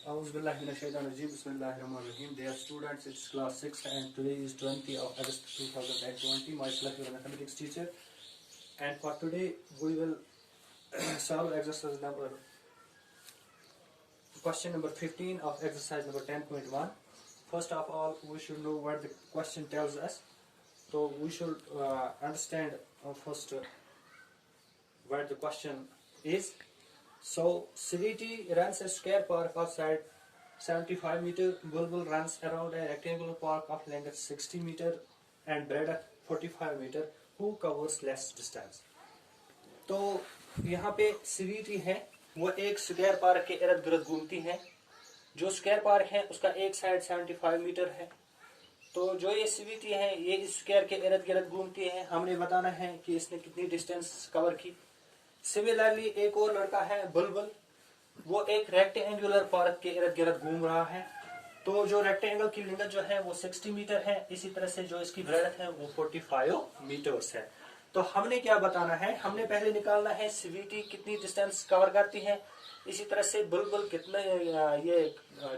Bismillahirrahmanirrahim. Dear students, it's class 6 and today is 20 of August 2020. Myself your mathematics teacher, and for today we will solve exercise number question number 15 of exercise number 10.1. First of all, we should know what the question tells us. So we should understand first what the question is. So CVT runs a square park of side 75 meter. Bulbul runs around a rectangular park of length 60 meter and breadth 45 meter. Who covers less distance? तो यहाँ पे CVT है, वो एक square park के इर्द गिर्द घूमती है. जो स्क्वायर पार्क है उसका एक साइड 75 मीटर है. तो जो ये CVT है ये इस स्क्वायर के इर्द गिर्द घूमती है. हमने बताना है कि इसने कितनी डिस्टेंस कवर की. सिमिलरली एक और लड़का है बुलबुल, वो एक रेक्टेंगुलर पार्क के इर्द गिर्द घूम रहा है. तो जो रेक्टेंगल की लेंथ जो है वो 60 मीटर है. इसी तरह से जो इसकी ब्रेडथ है वो 45 मीटर्स है. तो हमने क्या बताना है, हमने पहले निकालना है CVT कितनी डिस्टेंस कवर करती है, इसी तरह से बुलबुल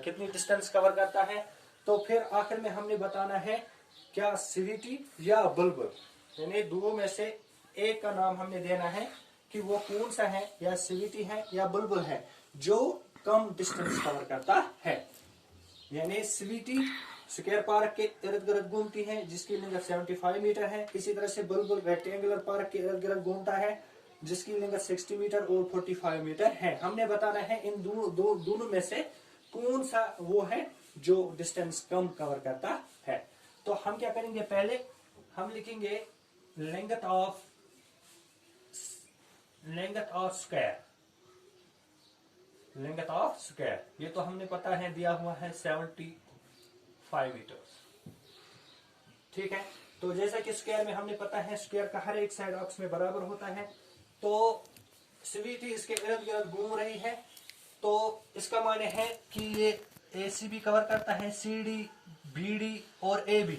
कितनी डिस्टेंस कवर करता है. तो फिर आखिर में हमने बताना है क्या CVT या बुलबुल, यानी दो में से एक का नाम हमने देना है कि वो कौन सा है, या CVT है या बुलबुल है जो कम डिस्टेंस कवर करता है. यानी CVT स्क्वायर पार्क के इर्द गिर्द घूमती है जिसकी लेंथ 75 मीटर है. इसी तरह से बुलबुल रेक्टेंगुलर पार्क के इर्द गिर्द घूमता है जिसकी लेंथ 60 मीटर और 45 मीटर है. हमने बताना है इन दोनों में से कौन सा वो है जो डिस्टेंस कम कवर करता है. तो हम क्या करेंगे, पहले हम लिखेंगे लेंथ ऑफ स्क्वायर. ये तो हमने पता है दिया हुआ है 75 मीटर. ठीक है. तो जैसा कि स्क्वायर में हमने पता है स्क्वायर का हर एक साइड अक्स में बराबर होता है. तो CVT इसके इर्द गिर्द घूम रही है. तो इसका माने है कि ये ACB कवर करता है, CD, BD और AB.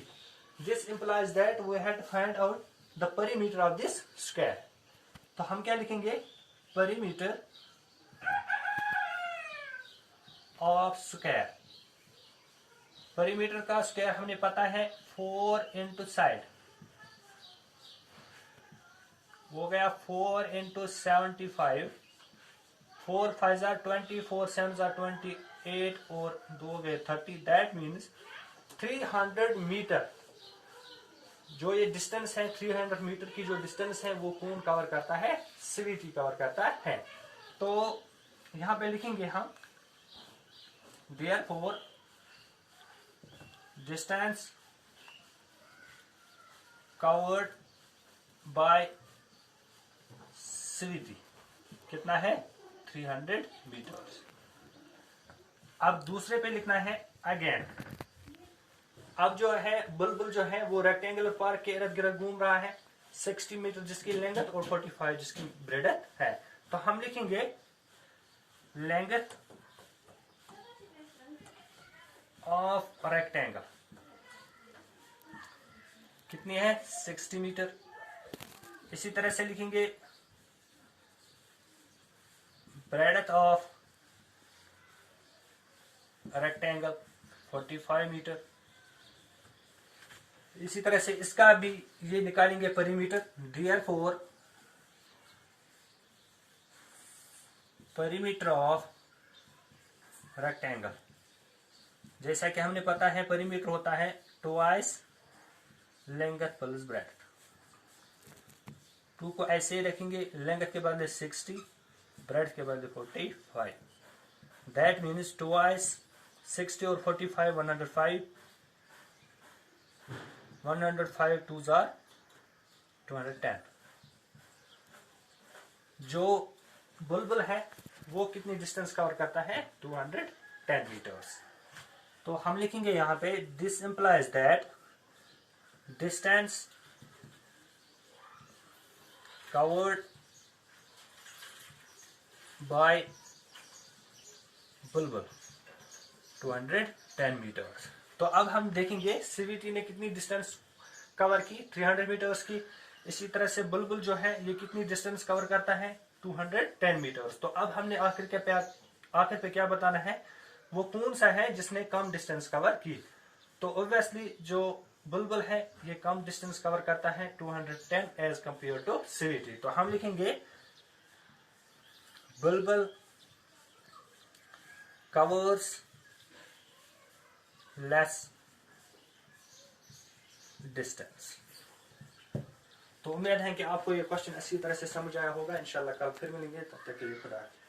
This implies that we have to find out the perimeter of this square. तो हम क्या लिखेंगे, perimeter of square. perimeter का स्क्वायर हमने पता है 4 into साइड हो गया 4 into 75. 4 5 20, 4 7 28 और 2 गए 30. दैट मीन्स 300 मीटर जो ये डिस्टेंस है, 300 मीटर की जो डिस्टेंस है वो कौन कवर करता है, CVT कवर करता है. तो यहां पे लिखेंगे हम therefore distance covered by CVT कितना है, 300 मीटर. अब दूसरे पे लिखना है अगेन. अब जो है बुलबुल जो है वो रेक्टेंगुलर पार्क के इर्द गिर्द घूम रहा है 60 मीटर जिसकी लेंथ और 45 जिसकी ब्रेडथ है. तो हम लिखेंगे लेंथ ऑफ रेक्टेंगल कितनी है, 60 मीटर. इसी तरह से लिखेंगे ब्रेडथ ऑफ रेक्टेंगल 45 मीटर. इसी तरह से इसका भी ये निकालेंगे परिमीटर. Therefore परिमीटर ऑफ रेक्टेंगल, जैसा कि हमने पता है परिमीटर होता है ट्वाइस लेंथ प्लस ब्रेडथ. 2 को ऐसे ही रखेंगे, लेंथ के बदले 60, ब्रेडथ के बदले 45. दैट मीन्स ट्वाइस 60 और 45 105. 105 2s are 210. जो बुलबुल है वो कितनी डिस्टेंस कवर करता है, 210 मीटर्स. तो हम लिखेंगे यहां पे this implies that distance covered by Bulbul 210 metres. तो अब हम देखेंगे CVT ने कितनी डिस्टेंस कवर की, 300 मीटर्स की. इसी तरह से बुलबुल जो है ये कितनी डिस्टेंस कवर करता है, 210 मीटर्स. तो अब हमने आखिर पे क्या बताना है, वो कौन सा है जिसने कम डिस्टेंस कवर की। तो ऑब्वियसली जो बुलबुल है ये कम डिस्टेंस कवर करता है 210 एज कंपेयर टू सीवीटी। तो हम लिखेंगे बुलबुल कवर्स लेस डिस्टेंस। तो उम्मीद है कि आपको ये क्वेश्चन अच्छी तरह से समझ आया होगा। इंशाल्लाह कल फिर मिलेंगे, तब तक के लिए खुदा हाफिज़।